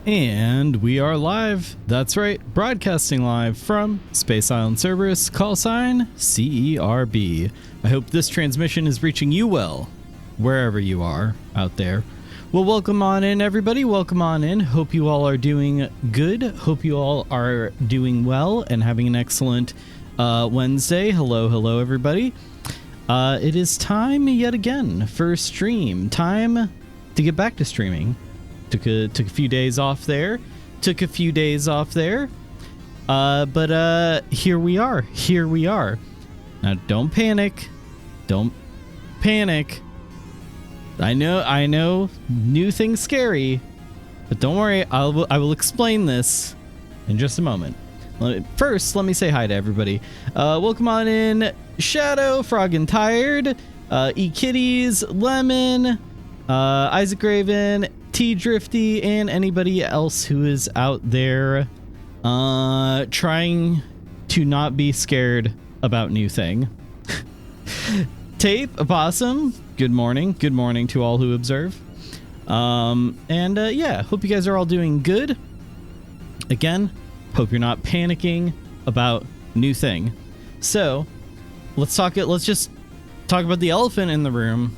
And we are live. That's right, broadcasting live from Space Island Cerberus, call sign CERB. I hope this transmission is reaching you well, wherever you are out there. Well, welcome on in, everybody. Welcome on in. Hope you all are doing good. Hope you all are doing well and having an excellent Wednesday. Hello, everybody. It is time yet again for stream. Time to get back to streaming. Took a few days off there. But here we are. Now, don't panic. I know, new thing's scary, but don't worry. I will explain this in just a moment. First, let me say hi to everybody. Welcome on in, Shadow, Frog and Tired, E-Kitties, Lemon, Isaac Raven, T-Drifty, and anybody else who is out there trying to not be scared about new thing. Tape, Opossum, good morning to all who observe. Yeah, hope you guys are all doing good. Again, hope you're not panicking about new thing. So, let's just talk about the elephant in the room,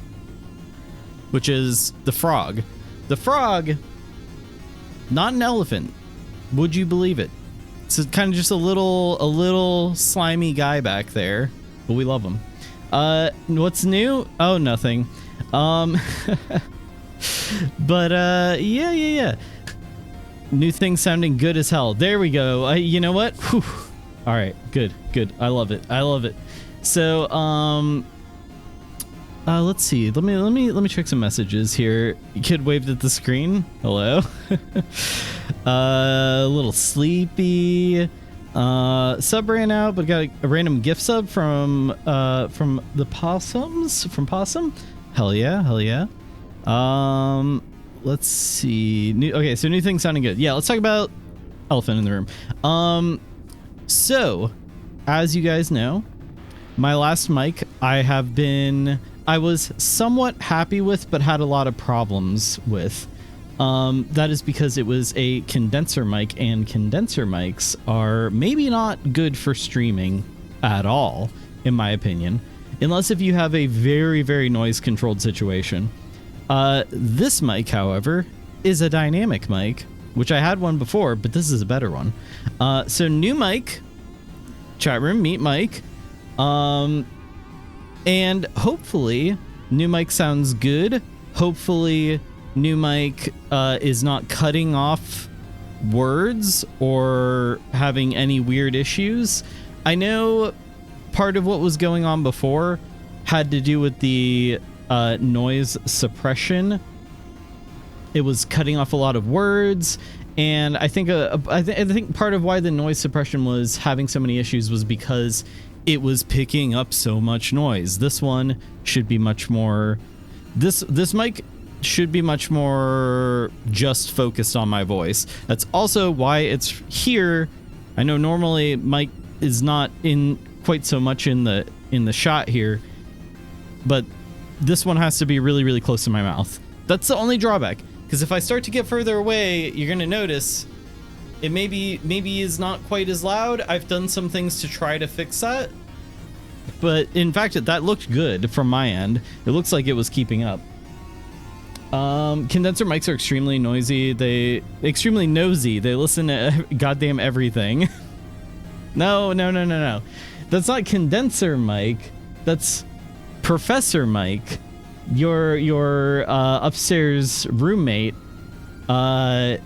which is the frog. The frog, not an elephant. Would you believe it? It's kind of just a little slimy guy back there, but we love him. What's new? Oh, nothing. Yeah. New thing sounding good as hell. There we go. You know what? Whew. All right, good. I love it. So, let's see. Let me check some messages here. Kid waved at the screen. Hello. A little sleepy. Sub ran out, but got a random gift sub from the possums. From Possum. Hell yeah. Let's see. Okay, so new thing sounding good. Yeah, let's talk about elephant in the room. So, as you guys know, my last mic I was somewhat happy with, but had a lot of problems with. That is because it was a condenser mic, and condenser mics are maybe not good for streaming at all, in my opinion, unless if you have a very, very noise-controlled situation. This mic, however, is a dynamic mic, which I had one before, but this is a better one. So new mic, chat room, meet mic. And hopefully new mic sounds good. Hopefully new mic is not cutting off words or having any weird issues. I know part of what was going on before had to do with the noise suppression. It was cutting off a lot of words, and I think part of why the noise suppression was having so many issues was because it was picking up so much noise. This one should be much more. This mic should be much more just focused on my voice. That's also why it's here. I know normally mic is not in quite so much in the shot here, but this one has to be really, really close to my mouth. That's the only drawback, because if I start to get further away, you're gonna notice it maybe is not quite as loud. I've done some things to try to fix that, but in fact that looked good from my end. It looks like it was keeping up. Condenser mics are extremely noisy. Extremely nosy. They listen to goddamn everything. No. That's not condenser mic. That's Professor Mike, your upstairs roommate.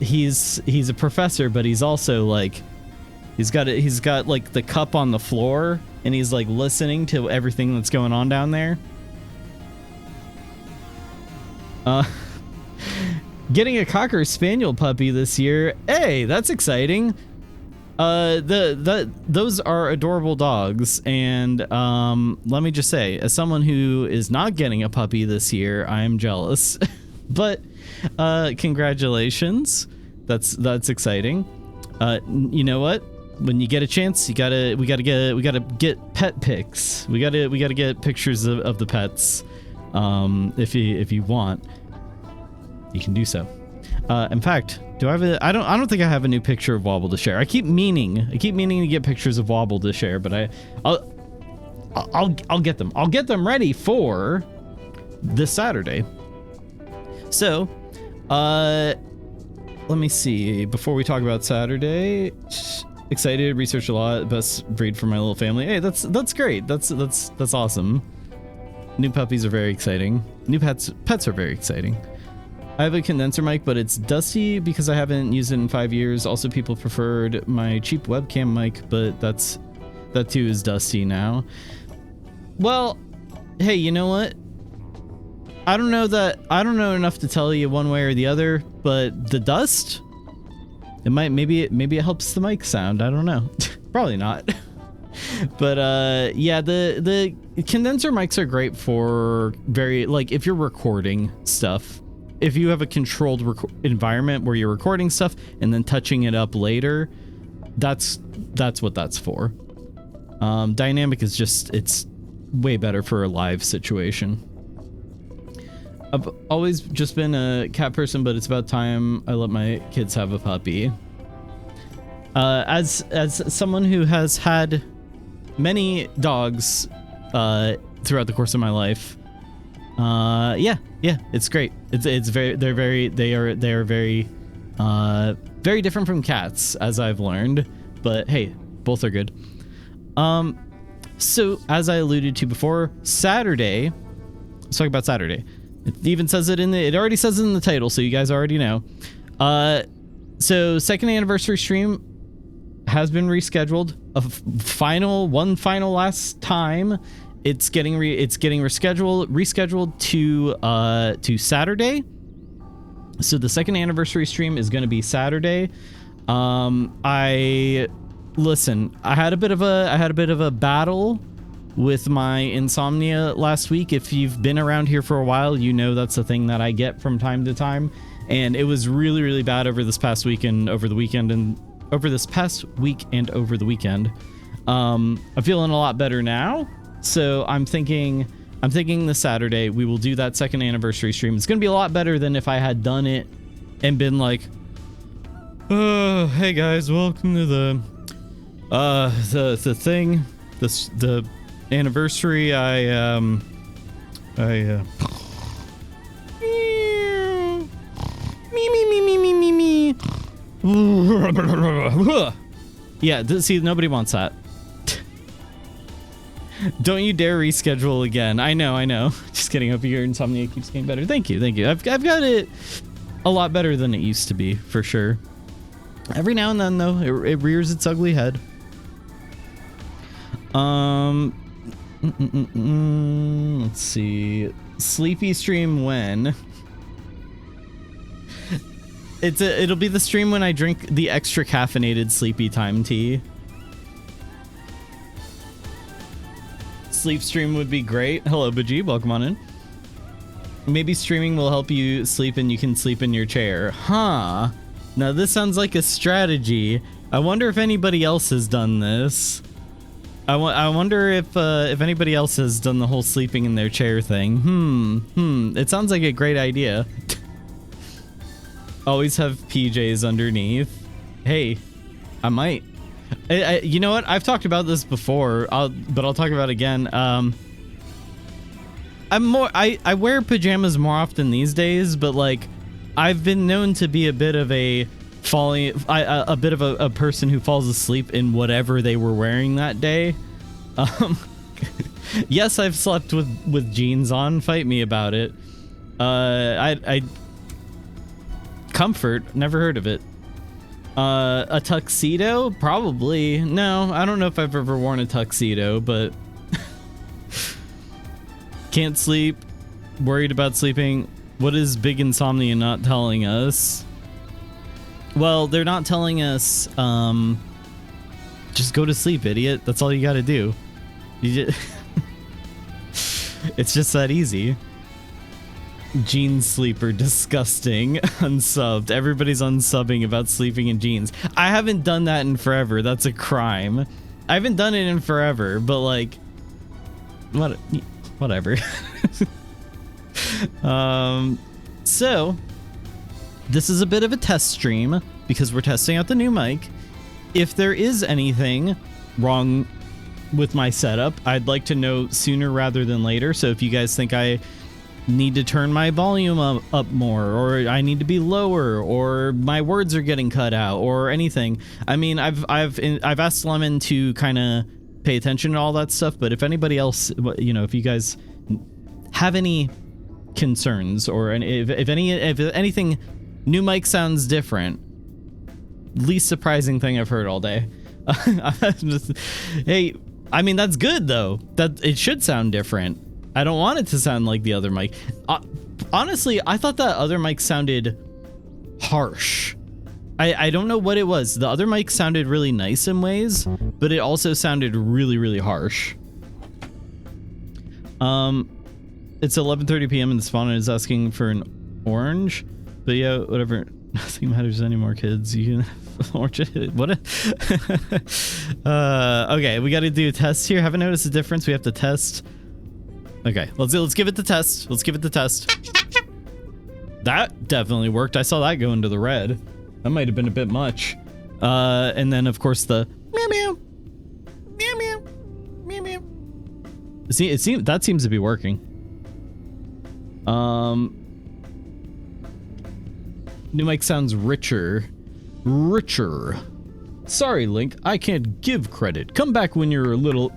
He's a professor, but he's also like he's got like the cup on the floor, and he's like listening to everything that's going on down there. Getting a Cocker Spaniel puppy this year. Hey, that's exciting. Those are adorable dogs, and let me just say, as someone who is not getting a puppy this year, I am jealous. But congratulations. That's exciting. You know what? When you get a chance, we gotta get pet pics. We gotta get pictures of the pets. If you want, you can do so. In fact, do I have a? I don't think I have a new picture of Wobble to share. I keep meaning to get pictures of Wobble to share, but I'll get them. I'll get them ready for this Saturday. So, let me see. Before we talk about Saturday, excited, research a lot. Best breed for my little family. Hey, that's great. That's awesome. New puppies are very exciting. New pets are very exciting. I have a condenser mic, but it's dusty because I haven't used it in 5 years. Also, people preferred my cheap webcam mic, but that too is dusty now. Well, hey, you know what? I don't know enough to tell you one way or the other, but the dust, maybe it helps the mic sound. I don't know. Probably not. But yeah, the condenser mics are great for if you're recording stuff. If you have a controlled environment where you're recording stuff and then touching it up later, that's what that's for. Dynamic is it's way better for a live situation. I've always just been a cat person, but it's about time I let my kids have a puppy. As someone who has had many dogs throughout the course of my life, yeah, it's great. They are very different from cats, as I've learned, but hey, both are good. So as I alluded to before, Saturday, let's talk about Saturday. It even says it it already says it in the title, so you guys already know. So second anniversary stream has been rescheduled. One final last time. It's getting rescheduled to Saturday. So the second anniversary stream is going to be Saturday. I had a bit of a battle with my insomnia last week. If you've been around here for a while, you know that's a thing that I get from time to time, and it was really, really bad over this past week and over the weekend I'm feeling a lot better now, so I'm thinking this Saturday we will do that second anniversary stream. It's gonna be a lot better than if I had done it and been like, oh, hey guys, welcome to the thing, the anniversary. Me. Yeah, see, nobody wants that. Don't you dare reschedule again. I know. Just kidding. Hope your insomnia keeps getting better. Thank you. I've got it a lot better than it used to be, for sure. Every now and then, though, it rears its ugly head. Let's see. Sleepy stream when? It'll be the stream when I drink the extra caffeinated sleepy time tea. Sleep stream would be great. Hello, Baji. Welcome on in. Maybe streaming will help you sleep and you can sleep in your chair. Huh. Now this sounds like a strategy. I wonder if anybody else has done this. I wonder if anybody else has done the whole sleeping in their chair thing. It sounds like a great idea. Always have PJs underneath. Hey, I might. You know what? I've talked about this before, but I'll talk about it again. I wear pajamas more often these days, but like, I've been known to be a bit of a person who falls asleep in whatever they were wearing that day. Yes, I've slept with jeans on. Fight me about it. Comfort, never heard of it. A tuxedo? Probably. No, I don't know if I've ever worn a tuxedo, but can't sleep, worried about sleeping. What is Big Insomnia not telling us? Well, they're not telling us, just go to sleep, idiot. That's all you gotta do. It's just that easy. Jeans sleeper, disgusting. Unsubbed. Everybody's unsubbing about sleeping in jeans. I haven't done that in forever. That's a crime. I haven't done it in forever, but like, whatever. So this is a bit of a test stream because we're testing out the new mic. If there is anything wrong with my setup, I'd like to know sooner rather than later. So if you guys think I need to turn my volume up more, or I need to be lower, or my words are getting cut out, or anything, I mean, I've asked Lemon to kind of pay attention to all that stuff. But if anybody else, you know, if you guys have any concerns, or if anything, new mic sounds different. Least surprising thing I've heard all day. Hey, I mean, that's good though. That it should sound different. I don't want it to sound like the other mic. Honestly, I thought that other mic sounded harsh. I don't know what it was. The other mic sounded really nice in ways, but it also sounded really, really harsh. It's 11:30 p.m. and the spawner is asking for an orange. But yeah, whatever. Nothing matters anymore, kids. You can orange it. What? Okay, we got to do a test here. Haven't noticed a difference. We have to test. Okay, let's give it the test. Let's give it the test. That definitely worked. I saw that go into the red. That might have been a bit much. And then of course the meow meow meow meow meow meow. See, that seems to be working. New mic sounds richer. Sorry, Link, I can't give credit. Come back when you're a little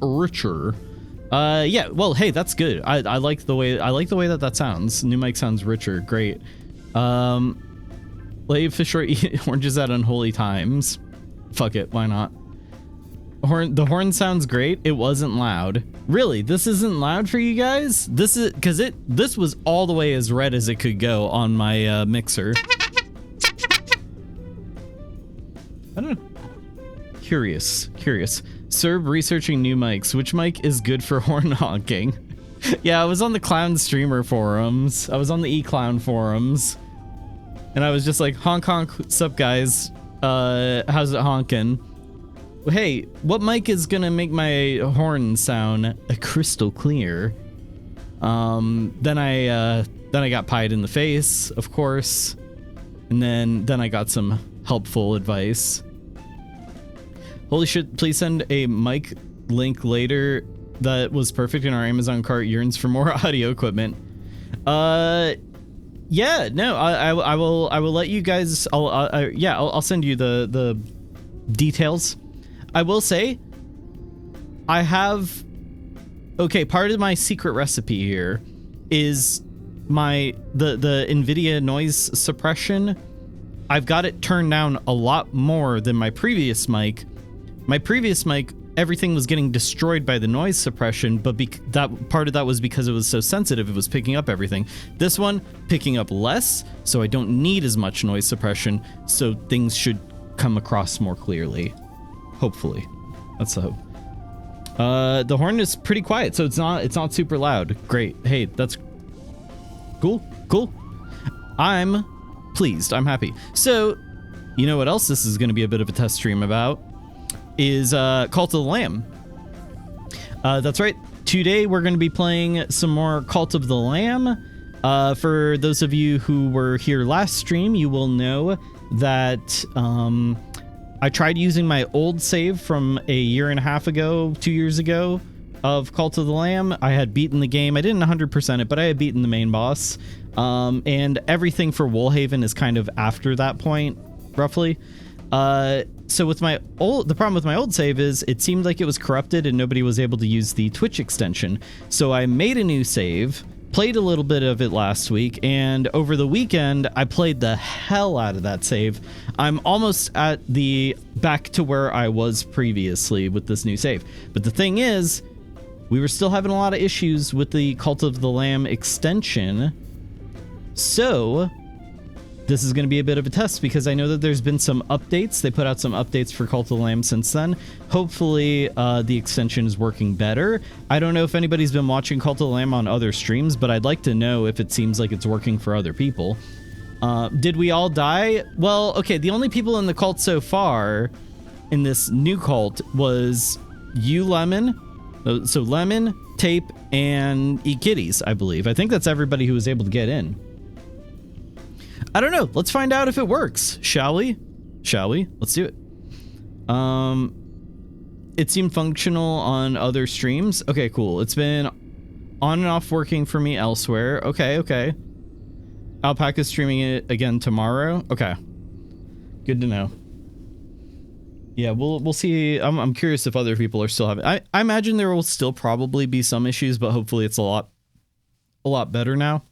richer. Yeah, well, hey, that's good. I like the way that sounds. New mic sounds richer. Great. Lave fish or eat oranges at unholy times. Fuck it, why not? The horn sounds great. It wasn't loud. Really, this isn't loud for you guys? This is because this was all the way as red as it could go on my mixer. I don't know. Curious. Serb researching new mics. Which mic is good for horn honking? Yeah, I was on the clown streamer forums. I was on the eClown forums. And I was just like, honk honk, what's up guys? How's it honking? Hey, what mic is gonna make my horn sound crystal clear? Then I got pied in the face, of course. And then I got some helpful advice. Holy shit, please send a mic link later that was perfect in our Amazon cart yearns for more audio equipment. Yeah, no, I will let you guys, I'll send you the details. I will say, I have, okay, part of my secret recipe here is the NVIDIA noise suppression. I've got it turned down a lot more than my previous mic. My previous mic, everything was getting destroyed by the noise suppression, but that part of that was because it was so sensitive, it was picking up everything. This one, picking up less, so I don't need as much noise suppression, so things should come across more clearly. Hopefully. That's the hope. The horn is pretty quiet, so it's not super loud. Great. Hey, that's cool. I'm pleased. I'm happy. So, you know what else this is going to be a bit of a test stream about? Is Cult of the Lamb. That's right. Today we're going to be playing some more Cult of the Lamb. For those of you who were here last stream, you will know that I tried using my old save from a year and a half ago, 2 years ago, of Cult of the Lamb. I had beaten the game. I didn't 100% it, but I had beaten the main boss. And everything for Woolhaven is kind of after that point, roughly. So with the problem with my old save is it seemed like it was corrupted and nobody was able to use the Twitch extension. So I made a new save, played a little bit of it last week, and over the weekend I played the hell out of that save. I'm almost at back to where I was previously with this new save. But the thing is, we were still having a lot of issues with the Cult of the Lamb extension. So this is going to be a bit of a test because I know that there's been some updates. They put out some updates for Cult of the Lamb since then. Hopefully the extension is working better. I don't know if anybody's been watching Cult of the Lamb on other streams, but I'd like to know if it seems like it's working for other people. Did we all die? Well, okay, the only people in the cult so far in this new cult was you, Lemon. So Lemon, Tape, and Eat Kitties, I believe. I think that's everybody who was able to get in. I don't know. Let's find out if it works. Shall we? Shall we? Let's do it. It seemed functional on other streams. Okay, cool. It's been on and off working for me elsewhere. Okay, okay. Alpaca's streaming it again tomorrow. Okay. Good to know. Yeah, we'll see. I'm curious if other people are still having. I imagine there will still probably be some issues, but hopefully it's a lot better now.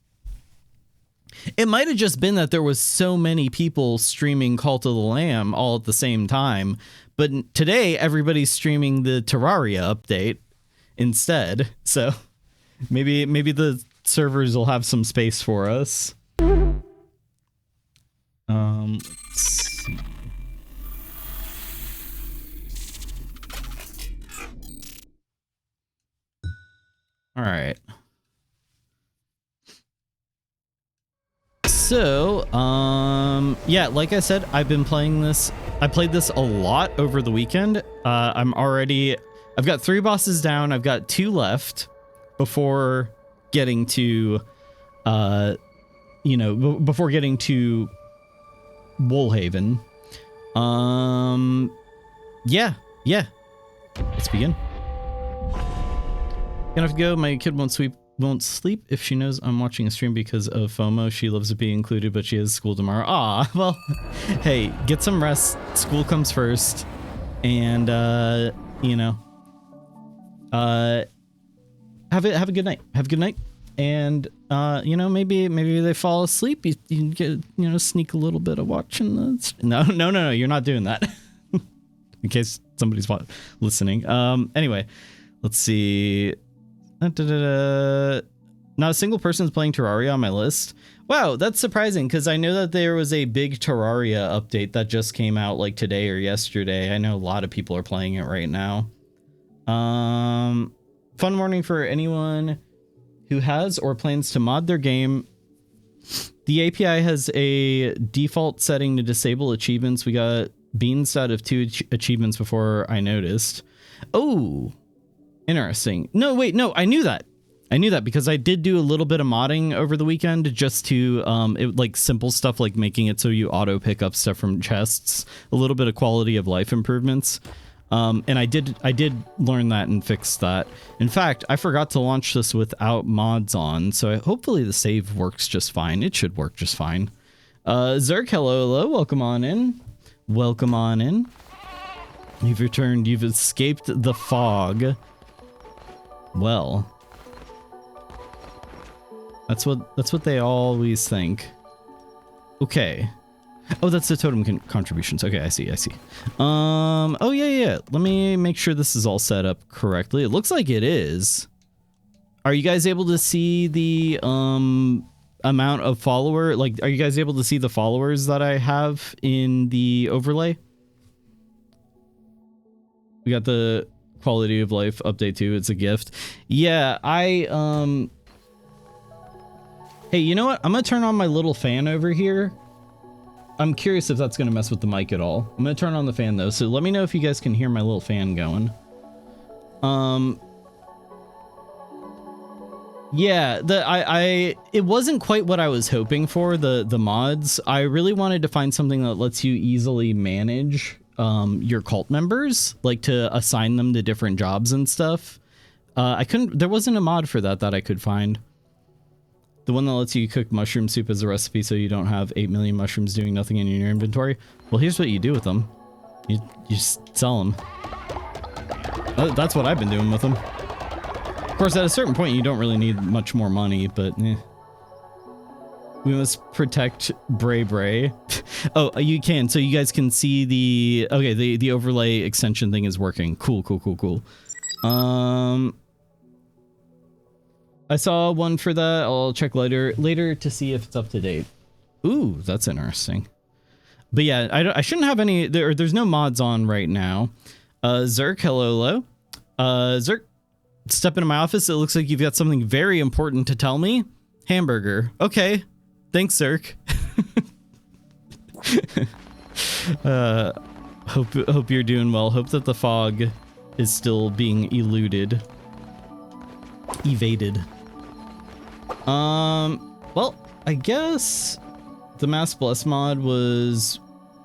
It might have just been that there was so many people streaming Call to the Lamb all at the same time, but today everybody's streaming the Terraria update instead. So maybe the servers will have some space for us. Let's see. All right. So, yeah, like I said, I've been playing this. I played this a lot over the weekend. I've got 3 bosses down. I've got 2 left before getting to, before getting to Woolhaven. Yeah. Let's begin. Gonna have to go. My kid won't sleep if she knows I'm watching a stream because of FOMO. She loves to be included, but she has school tomorrow. Ah, well, hey, get some rest. School comes first, and have a good night. Have a good night, and maybe they fall asleep. You can get sneak a little bit of watching this. No, you're not doing that. In case somebody's listening. Anyway, let's see. Not a single person's playing Terraria on my list. Wow, that's surprising because I know that there was a big Terraria update that just came out like today or yesterday. I know a lot of people are playing it right now. Fun warning for anyone who has or plans to mod their game. The API has a default setting to disable achievements. We got beans out of 2 achievements before I noticed. Oh, interesting. No, wait, no, I knew that. Because I did do a little bit of modding over the weekend just to like simple stuff like making it so you auto pick up stuff from chests, a little bit of quality of life improvements. And I did learn that and fix that. In fact, I forgot to launch this without mods on, so hopefully the save works just fine. It should work just fine. Zerk, hello, welcome on in. Welcome on in. You've returned. You've escaped the fog. Well, that's what they always think. Okay. Oh, that's the totem contributions. Okay, I see. Oh yeah. Let me make sure this is all set up correctly. It looks like it is. Are you guys able to see the amount of follower? Like, are you guys able to see the followers that I have in the overlay? We got the quality of life update too. It's a gift. Yeah, hey, you know what? I'm gonna turn on my little fan over here. I'm curious if that's gonna mess with the mic at all. I'm gonna turn on the fan though, so let me know if you guys can hear my little fan going. Yeah, it wasn't quite what I was hoping for, the mods. I really wanted to find something that lets you easily manage your cult members, like to assign them to different jobs and stuff. There wasn't a mod for that I could find. The one that lets you cook mushroom soup as a recipe so you don't have 8 million mushrooms doing nothing in your inventory. Well, here's what you do with them. You just sell them. That's what I've been doing with them. Of course, at a certain point, you don't really need much more money, but eh. We must protect Bray Bray. Oh, you can. So you guys can see the... Okay, the overlay extension thing is working. Cool. I saw one for that. I'll check later to see if it's up to date. Ooh, that's interesting. But yeah, I shouldn't have any... There's no mods on right now. Zerk, hello. Zerk, step into my office. It looks like you've got something very important to tell me. Hamburger. Okay. Thanks, Zerk. Hope you're doing well. Hope that the fog is still being evaded. Well, I guess The Mass Bless mod was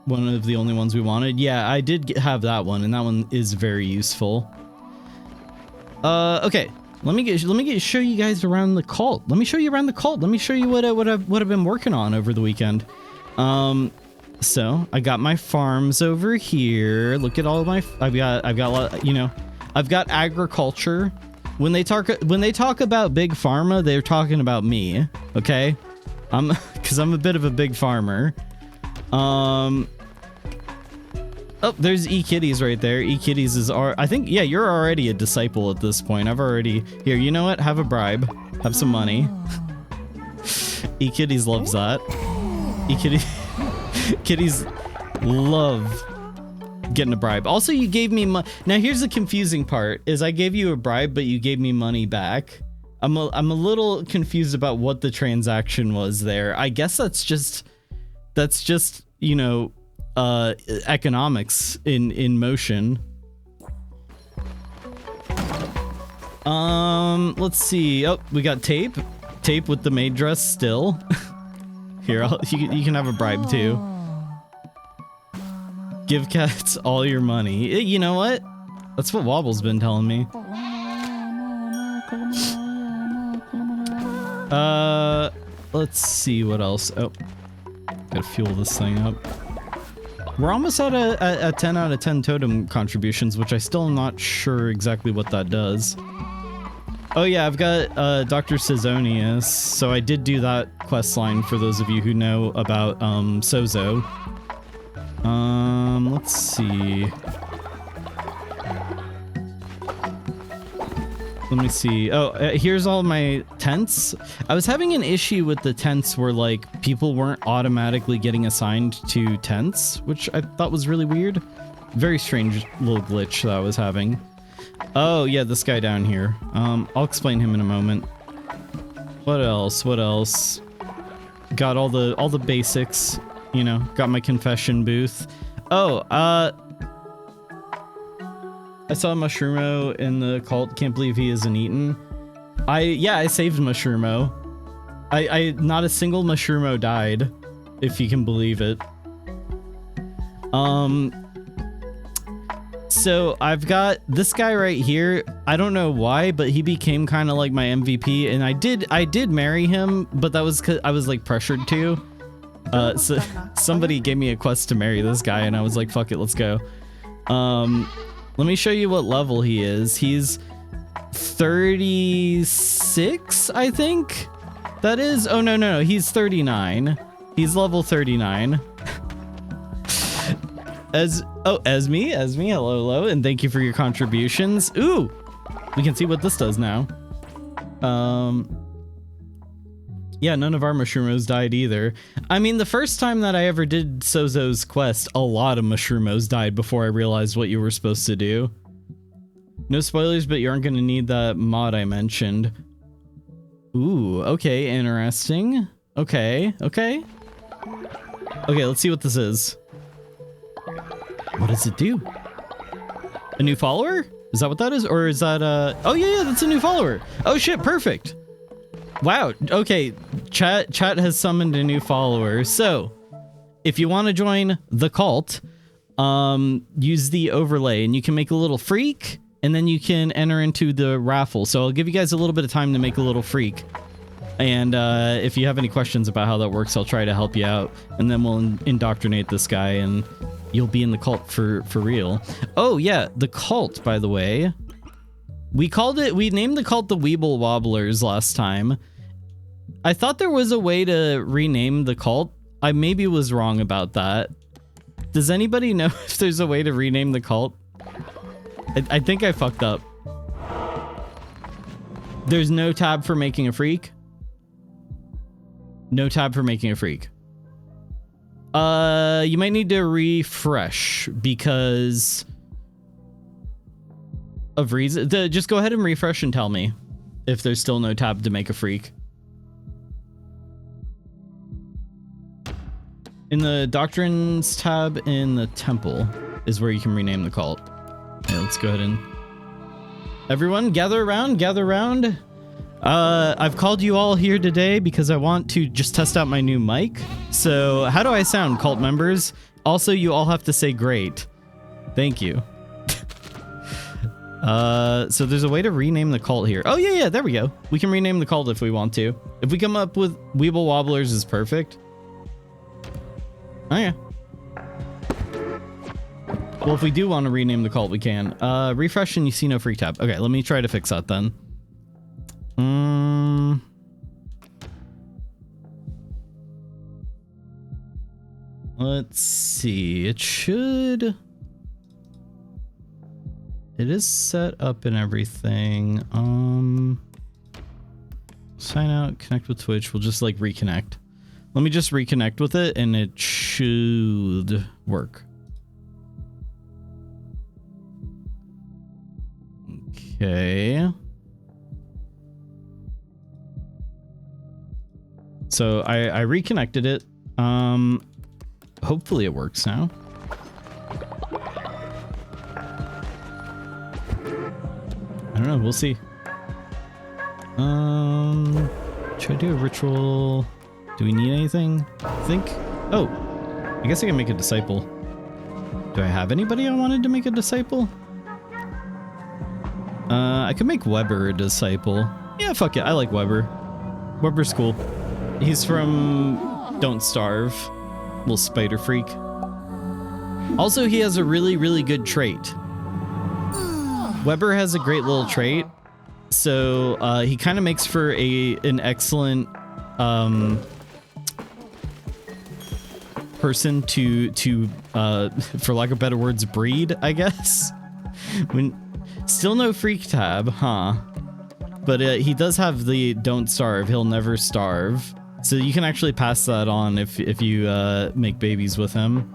one of the only ones we wanted. Yeah, I did have that one, and that one is very useful. Okay. Let me show you guys around the cult. Let me show you around the cult. Let me show you what I've been working on over the weekend. So I got my farms over here. Look at all of my. I've got you know, I've got agriculture. When they talk about big pharma, they're talking about me. Okay, because I'm a bit of a big farmer. Oh, there's E-Kitties right there. E-Kitties is I think, yeah, you're already a disciple at this point. I've already... Here, you know what? Have a bribe. Have some money. E-Kitties loves that. Kitties love getting a bribe. Also, you gave me money. Now, here's the confusing part, is I gave you a bribe, but you gave me money back. I'm a little confused about what the transaction was there. I guess that's just, you know... economics in motion. Let's see. Oh, we got tape with the maid dress still. Here, you can have a bribe too. Give cats all your money. You know what? That's what Wobble's been telling me. Let's see what else. Oh, gotta fuel this thing up. We're almost at a 10 out of 10 totem contributions, which I still am not sure exactly what that does. Oh yeah, I've got Dr. Sizonius, so I did do that quest line for those of you who know about Sozo. Let's see. Let me see. Oh, here's all my tents. I was having an issue with the tents where like people weren't automatically getting assigned to tents, which I thought was really weird. Very strange little glitch that I was having. Oh yeah, this guy down here. I'll explain him in a moment. What else? What else? Got all the basics, you know, got my confession booth. Oh, I saw Mushroomo in the cult. Can't believe he isn't eaten. I saved Mushroomo. Not a single Mushroomo died, if you can believe it. So I've got this guy right here. I don't know why, but he became kind of like my MVP, and I did marry him, but that was 'cause I was like pressured to. So somebody gave me a quest to marry this guy, and I was like, fuck it, let's go. Let me show you what level he is. He's 36, I think that is. Oh, no. He's 39. He's level 39. Esme, hello, and thank you for your contributions. Ooh, we can see what this does now. Yeah, none of our Mushroomos died either. I mean, the first time that I ever did Sozo's quest, a lot of Mushroomos died before I realized what you were supposed to do. No spoilers, but you aren't going to need that mod I mentioned. Ooh, okay, interesting. Okay, let's see what this is. What does it do? A new follower? Is that what that is? Or is that oh yeah, that's a new follower. Oh shit, perfect. Wow, okay, chat has summoned a new follower. So, if you want to join the cult, use the overlay and you can make a little freak and then you can enter into the raffle. So I'll give you guys a little bit of time to make a little freak. And if you have any questions about how that works, I'll try to help you out. And then we'll indoctrinate this guy and you'll be in the cult for real. Oh yeah, the cult, by the way. We named the cult the Weeble Wobblers last time. I thought there was a way to rename the cult. I maybe was wrong about that. Does anybody know if there's a way to rename the cult? I think I fucked up. There's no tab for making a freak? No tab for making a freak. You might need to refresh because of reason. Just go ahead and refresh and tell me if there's still no tab to make a freak. In the Doctrines tab in the temple is where you can rename the cult. Yeah, let's go ahead and... Everyone, gather around, gather around. I've called you all here today because I want to just test out my new mic. So how do I sound, cult members? Also, you all have to say great. Thank you. So there's a way to rename the cult here. Oh, yeah, there we go. We can rename the cult if we want to. If we come up with Weeble Wobblers is perfect. Oh, yeah. Well, if we do want to rename the cult, we can. Refresh and you see no free tab. Okay, let me try to fix that then. Let's see. It should... It is set up and everything. Sign out, connect with Twitch. We'll just like reconnect. Let me just reconnect with it and it should work. Okay. So I reconnected it. Hopefully it works now. I don't know, we'll see. Should I do a ritual? Do we need anything? I think. Oh, I guess I can make a disciple. Do I have anybody I wanted to make a disciple? I could make Weber a disciple. Yeah, fuck it, I like Weber. Weber's cool. He's from Don't Starve. Little spider freak. Also, he has a really, really good trait. Weber has a great little trait, so he kind of makes for an excellent person to for lack of better words, breed, I guess. Still no freak tab, huh? But he does have the don't starve. He'll never starve, so you can actually pass that on if you make babies with him.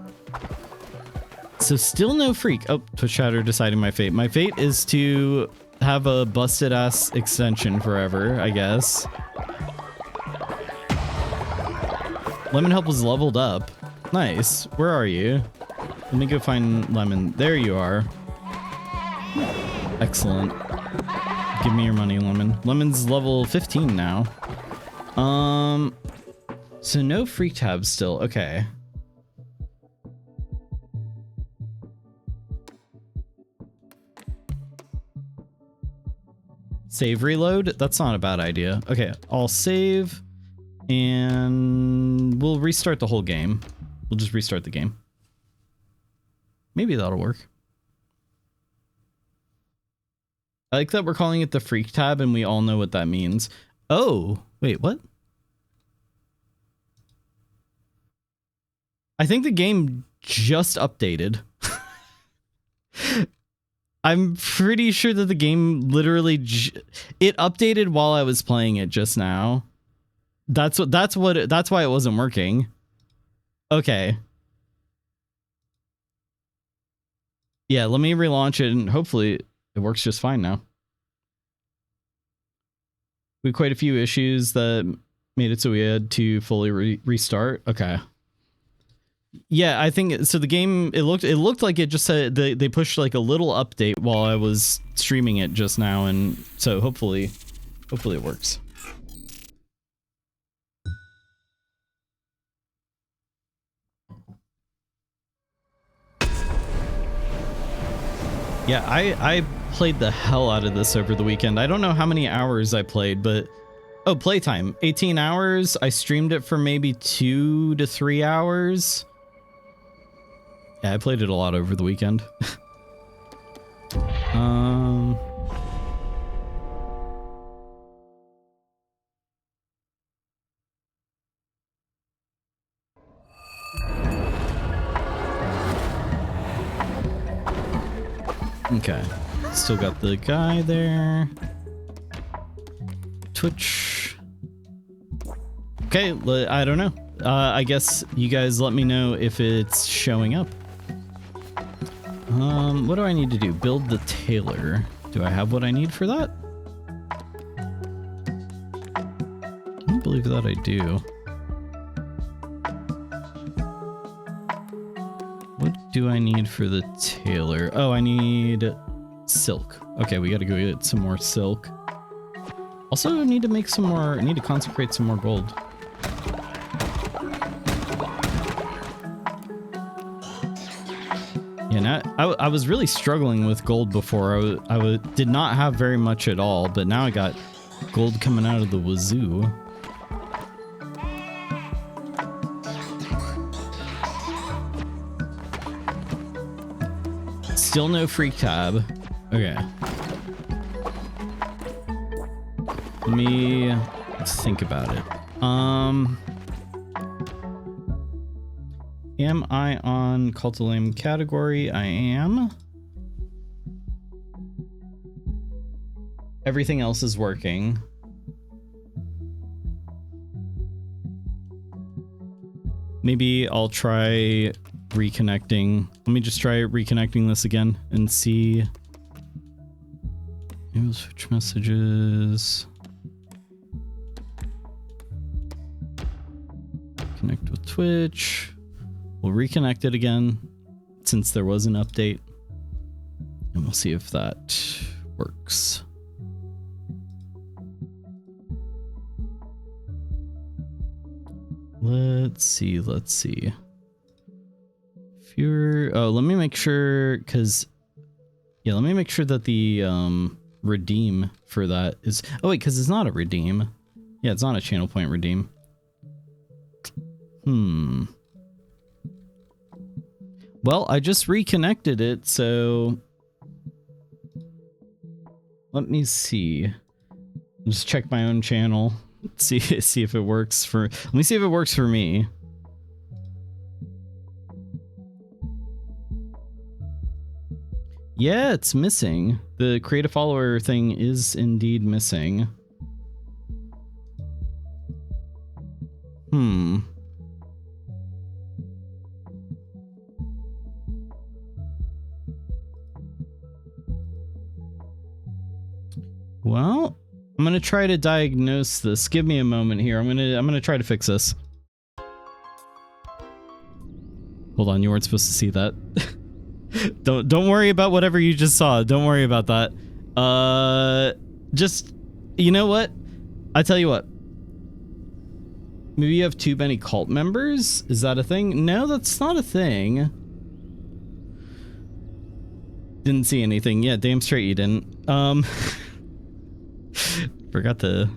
So still no freak. Oh, Twitch chatter deciding my fate. My fate is to have a busted ass extension forever, I guess. Lemon Help was leveled up. Nice. Where are you? Let me go find Lemon. There you are. Excellent. Give me your money, Lemon. Lemon's level 15 now. So no freak tab still. Okay. Save reload? That's not a bad idea. Okay, I'll save and we'll restart the whole game. We'll just restart the game. Maybe that'll work. I like that we're calling it the freak tab and we all know what that means. Oh, wait, what? I think the game just updated. I'm pretty sure that the game literally it updated while I was playing it just now. That's why it wasn't working. Okay. Yeah, let me relaunch it and hopefully it works just fine now. We had quite a few issues that made it so we had to fully restart. Okay. Yeah, I think so. The game it looked like it just said they pushed like a little update while I was streaming it just now, and so hopefully it works. Yeah, I played the hell out of this over the weekend. I don't know how many hours I played, but oh, playtime 18 hours. I streamed it for maybe 2 to 3 hours. Yeah, I played it a lot over the weekend. Okay, still got the guy there. Twitch. Okay, I don't know. I guess you guys let me know if it's showing up. What do I need to do? Build the tailor. Do I have what I need for that? I don't believe that I do. What do I need for the tailor? Oh, I need silk. Okay, we gotta go get some more silk. Also need to make some more, I need to consecrate some more gold. Yeah, now, I was really struggling with gold before. I did not have very much at all, but now I got gold coming out of the wazoo. Still no free tab. Okay. Let's think about it. Am I on Cult of Lamb category? I am. Everything else is working. Maybe I'll try reconnecting. Let me just try reconnecting this again and see. Maybe switch messages. Connect with Twitch. We'll reconnect it again since there was an update. And we'll see if that works. Let's see. If you're, oh, let me make sure, because, yeah, let me make sure that the redeem for that is, oh wait, because it's not a redeem. Yeah, it's not a channel point redeem. Well, I just reconnected it, so let me see. Just check my own channel. See if it works for. Let me see if it works for me. Yeah, it's missing. The create a follower thing is indeed missing. Well, I'm gonna try to diagnose this. Give me a moment here. I'm gonna try to fix this. Hold on, you weren't supposed to see that. Don't worry about whatever you just saw. Don't worry about that. Just, you know what? I tell you what. Maybe you have too many cult members? Is that a thing? No, that's not a thing. Didn't see anything. Yeah, damn straight you didn't. Forgot to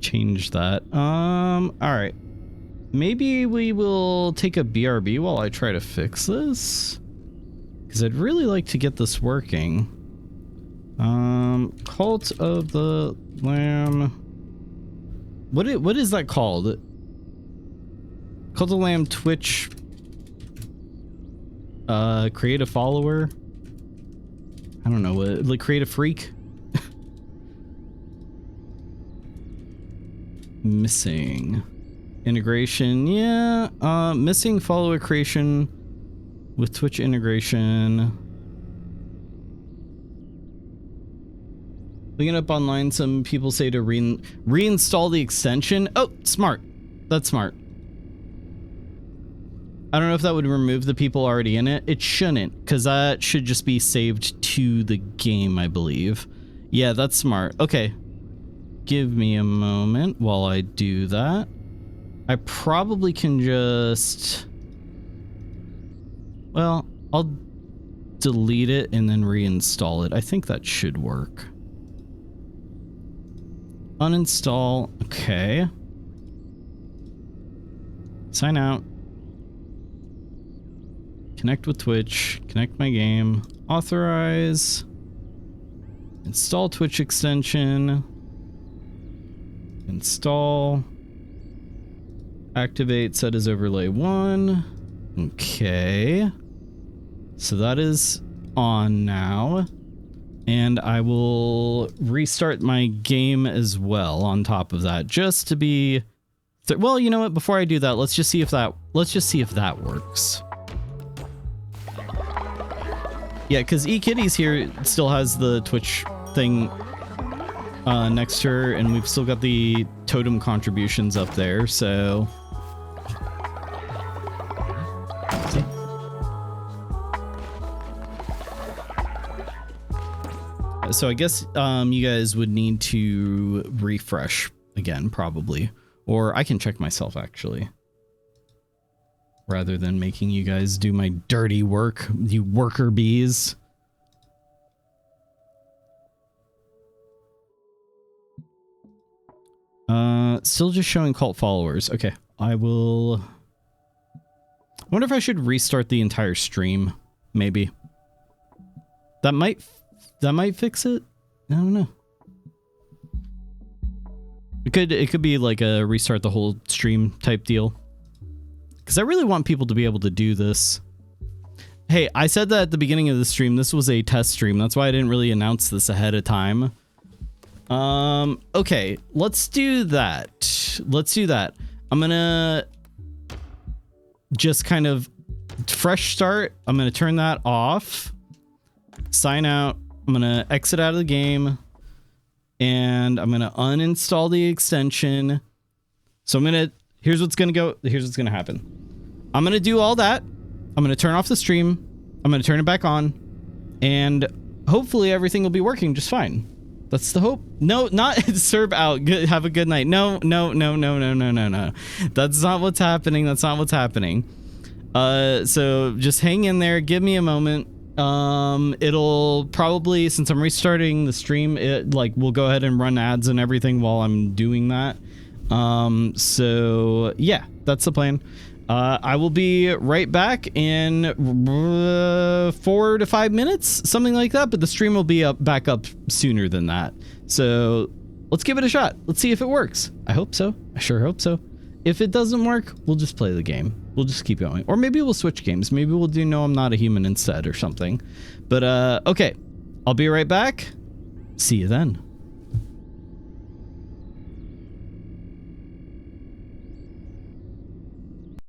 change that. Alright. Maybe we will take a BRB while I try to fix this. Because I'd really like to get this working. Cult of the Lamb. What is that called? Cult of the Lamb Twitch. Create a follower. I don't know what, like create a freak. Missing integration, yeah. Missing follower creation with Twitch integration. Looking up online, some people say to reinstall the extension. Oh, smart. That's smart. I don't know if that would remove the people already in it. It shouldn't, because that should just be saved to the game, I believe. Yeah, that's smart. Okay. Give me a moment while I do that. I probably can just... Well, I'll delete it and then reinstall it. I think that should work. Uninstall. Okay. Sign out. Connect with Twitch. Connect my game. Authorize. Install Twitch extension. Install. Activate set as overlay 1. Okay. So that is on now. And I will restart my game as well on top of that, just to be... Well, you know what? Before I do that, let's just see if that works. Yeah, because eKitty's here still has the Twitch thing next to her, and we've still got the totem contributions up there, so... So I guess you guys would need to refresh again, probably. Or I can check myself, actually. Rather than making you guys do my dirty work, you worker bees. Still just showing cult followers. Okay, I will... I wonder if I should restart the entire stream, maybe. That might fix it? I don't know. It could be like a restart the whole stream type deal. Because I really want people to be able to do this. Hey, I said that at the beginning of the stream. This was a test stream. That's why I didn't really announce this ahead of time. Okay, let's do that. Let's do that. I'm gonna just kind of fresh start. I'm gonna turn that off. Sign out. I'm gonna exit out of the game. And I'm gonna uninstall the extension. So here's what's gonna happen. I'm gonna do all that. I'm gonna turn off the stream. I'm gonna turn it back on. And hopefully everything will be working just fine. That's the hope. No, not Serb out. Good, have a good night. No. That's not what's happening. That's not what's happening. So just hang in there. Give me a moment. It'll probably, since I'm restarting the stream, we'll go ahead and run ads and everything while I'm doing that. So yeah, that's the plan. I will be right back in 4 to 5 minutes, something like that, but the stream will be back up sooner than that. So let's give it a shot. Let's see if it works. I hope so. I sure hope so. If it doesn't work, we'll just play the game. We'll just keep going. Or maybe we'll switch games. Maybe we'll do No, I'm Not a Human instead or something. But okay, I'll be right back. See you then.